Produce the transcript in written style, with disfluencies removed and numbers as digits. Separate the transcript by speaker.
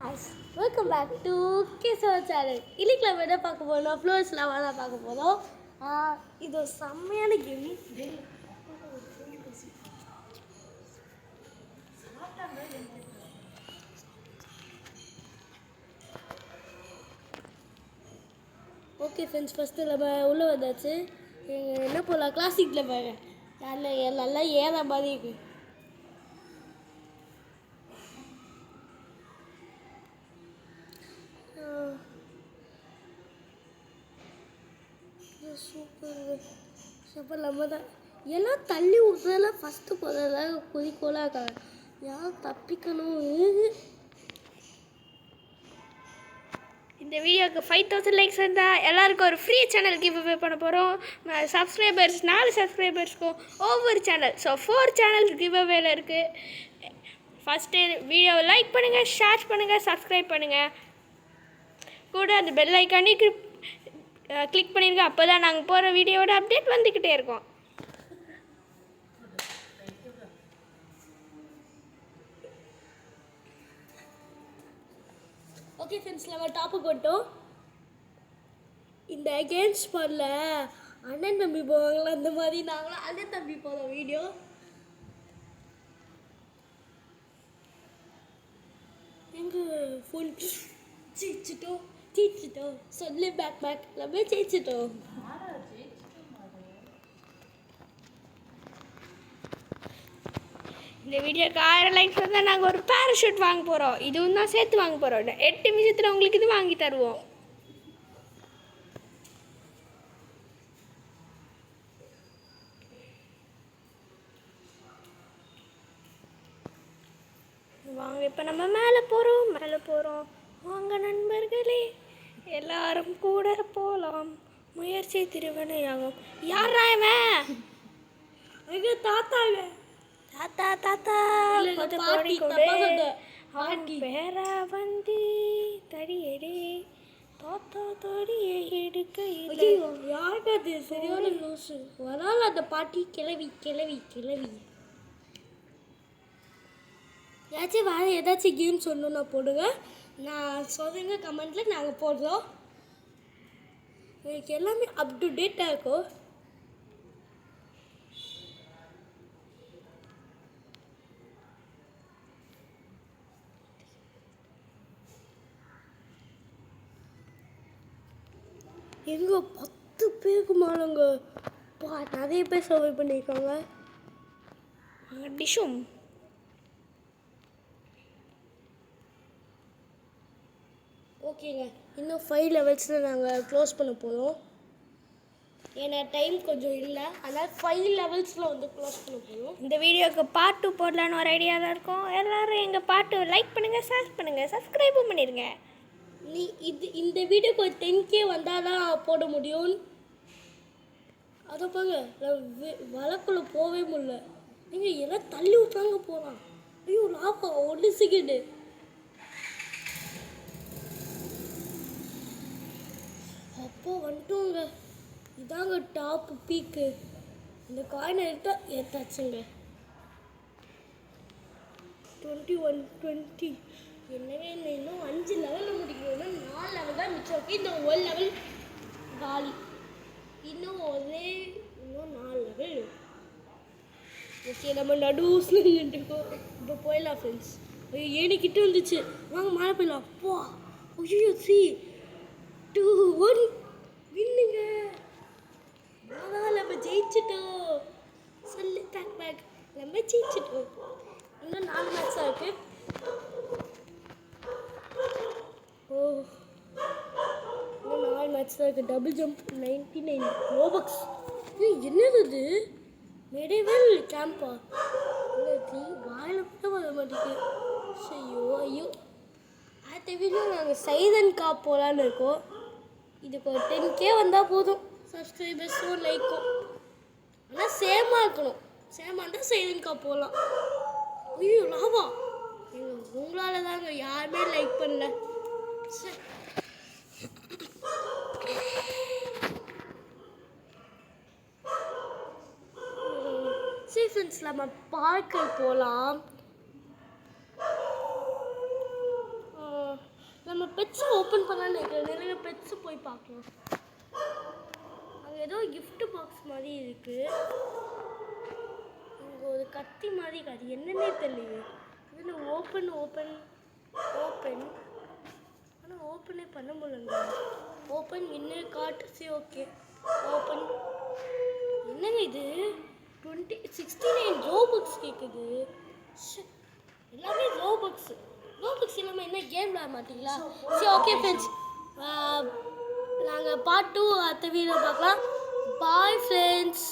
Speaker 1: guys, welcome back to Kiss Channel. இன்னைக்கு நம்ம என்ன பார்க்க போறோம்? ஃப்ளோர்ஸ் லவா தான் பார்க்க போறோம். இது ஒரு செம்மையான கேம். ஓகே ஃப்ரெண்ட்ஸ், ஃபஸ்ட்டு நம்ம உள்ளே வந்தாச்சு. என்ன போகலாம்? கிளாசிக்கில் பாருங்க, நல்லா ஏற மாதிரி இருக்கு. சூப்பர் நம்ம தான் எல்லாம் தள்ளி விட்றதெல்லாம் ஃபஸ்ட்டு போகிறதெல்லாம் குறிக்கோளாக இருக்காங்க. யாரும் தப்பிக்கணும்.
Speaker 2: இந்த வீடியோக்கு 5000 லைக்ஸ் இருந்தால் எல்லாருக்கும் ஒரு ஃப்ரீ சேனல் கிவ் அவே பண்ண போகிறோம். சப்ஸ்கிரைபர்ஸ் 4 சப்ஸ்கிரைபர்ஸ்க்கும் ஒவ்வொரு சேனல், ஸோ 4 சேனல்ஸ் கிவ் அவேல இருக்குது. ஃபஸ்ட்டு வீடியோவை லைக் பண்ணுங்கள், ஷேர் பண்ணுங்கள், சப்ஸ்கிரைப் பண்ணுங்கள், கூட அந்த பெல் ஐக்கானே கிளிக் பண்ணிடுங்க. அப்போ தான் நாங்கள் போகிற வீடியோவோட அப்டேட் வந்துக்கிட்டே இருக்கோம்.
Speaker 1: ஓகே ஃப்ரெண்ட்ஸ், நம்ம டாப்புக்கு வந்துட்டோம். இந்த கேம் ஸ்பாட்டில் அண்ணன் தம்பி போவாங்களா, அந்த மாதிரி நாங்களும் அண்ணன் தம்பி போகிறோம் வீடியோ. எங்கள் ஃபோன் ஜெயிச்சிட்டோம் சொல்லு பேக் நம்ம ஜெயிச்சிட்டோம்.
Speaker 2: இந்த வீடியோக்கு 1000 லைக்ஸ் வந்தால் நாங்கள் ஒரு பேராஷூட் வாங்க போகிறோம். இதுவும் தான் சேர்த்து வாங்க போகிறோம். 8 நிமிஷத்தில் உங்களுக்கு இது வாங்கி தருவோம். வாங்க, இப்போ நம்ம மேலே போகிறோம். வாங்க நண்பர்களே, எல்லாரும் கூட போகலாம். முயற்சி திருவினையாகும். யாரா இவன்?
Speaker 1: எங்கள் தாத்தாங்க.
Speaker 2: தாத்தா
Speaker 1: பாட்டி
Speaker 2: பேரா வந்து தடியடி தாத்தா தடியை எடுக்க
Speaker 1: யாருக்கு அது சரியான லூசு வரால. அந்த பாட்டி கிளவி ஏதாச்சும் வேறு ஏதாச்சும் கேம் சொல்லணும்னா போடுங்க, நான் சொல்லுங்க கமெண்ட்டில், நாங்கள் போடுறோம். எனக்கு எல்லாமே அப் டு டேட்டாக இருக்கும். எங்கே 10 பேருக்கு மேலங்க நிறைய பேர் சர்வை பண்ணியிருக்காங்க.
Speaker 2: டிஷும்
Speaker 1: ஓகேங்க, இன்னும் 5 லெவல்ஸில் நாங்கள் க்ளோஸ் பண்ண போகிறோம். ஏன்னா டைம் கொஞ்சம் இல்லை, அதனால் 5 லெவல்ஸில் வந்து க்ளோஸ் பண்ண போகிறோம்.
Speaker 2: இந்த வீடியோக்கு பார்ட் 2 போடலான்னு ஒரு ஐடியா தான் இருக்கும். எல்லோரும் எங்கள் பார்ட் 2 லைக் பண்ணுங்கள், ஷேர் பண்ணுங்கள், சப்ஸ்கிரைபும் பண்ணிடுங்க.
Speaker 1: இந்த வீடியோக்கு ஒரு 10K வந்தால் தான் போட முடியும். அதை பாங்க, வழக்குள்ள போகவே முடியல. நீங்கள் எல்லாம் தள்ளி விட்றாங்க போகலாம். ஐயோ லாபா 1 செகண்டு. அப்போ வந்துட்டோங்க. இதாங்க டாப் பீக்கு. இந்த காயினை எடுத்தால் ஏற்றாச்சுங்க. 21 20 என்னவே இன்னும் 5 லெவலில் முடிக்கணும்னா 4 லெவல் தான் மிச்சம். ஓகே, இந்த 1 லெவல் காலி. இன்னும் 4 லெவல். ஓகே, நம்ம நடுவில் நின்றுருக்கோம். இப்போ போயிடலாம் ஃப்ரெண்ட்ஸ். ஐயோ ஏனிக்கிட்ட வந்துச்சு, வாங்க மேலே போயிடலாம். போ. ஐயோ 3 2 1 வின்னுங்க. அதான் நம்ம ஜெயிச்சிட்டோம். சொல்லு பேக் நம்ம ஜெயிச்சிட்டோம். இன்னும் 4 மேட்ச் தான் இருக்குது. இன்னும் 4 மேட்ச் தான் இருக்குது. Double jump 99 Robux. என்னது இது? Medieval CAMPA? வாயில் கூட வர மாட்டேங்குது. ஐயோ அடுத்த வீடியோ நாங்கள் சைதன் காப் போகலான்னு இருக்கோம். இதுக்கு ஒரு 10K வந்தால் போதும், சப்ஸ்கிரைபர்ஸும் லைக்கும். ஆனால் சேமாக இருக்கணும். சேமாக இருந்தால் சைதன் காப் போகலாம். ஐயோ லாபா, உங்களால் தாங்க யாருமே லைக் பண்ணல. சரி ஃப்ரெண்ட்ஸ், நம்ம பார்க்க போகலாம். பெட்ஸை ஓப்பன் பண்ணலான்னு இருக்கிறேன். நிறைய பெட்ஸு போய் பார்க்கலாம். அங்கே ஏதோ gift பாக்ஸ் மாதிரி இருக்குது. இங்கே ஒரு கத்தி மாதிரி அது என்னன்னே தெரியலையே. இதில் ஓப்பன் ஆனால் ஓப்பனே பண்ண முடியலங்க. ஓப்பன் என்ன காட்டு. சரி ஓகே ஓப்பன். என்னங்க இது 69 ரோபக்ஸ் கேட்குது. எல்லாமே ரோபக்ஸ் இல்லாமல் என்ன கேம் விளையாட மாட்டீங்களா? சரி ஓகே ஃப்ரெண்ட்ஸ், நாங்கள் பார்ட் 2 அடுத்த வீடியோ பார்க்கலாம். Bye friends.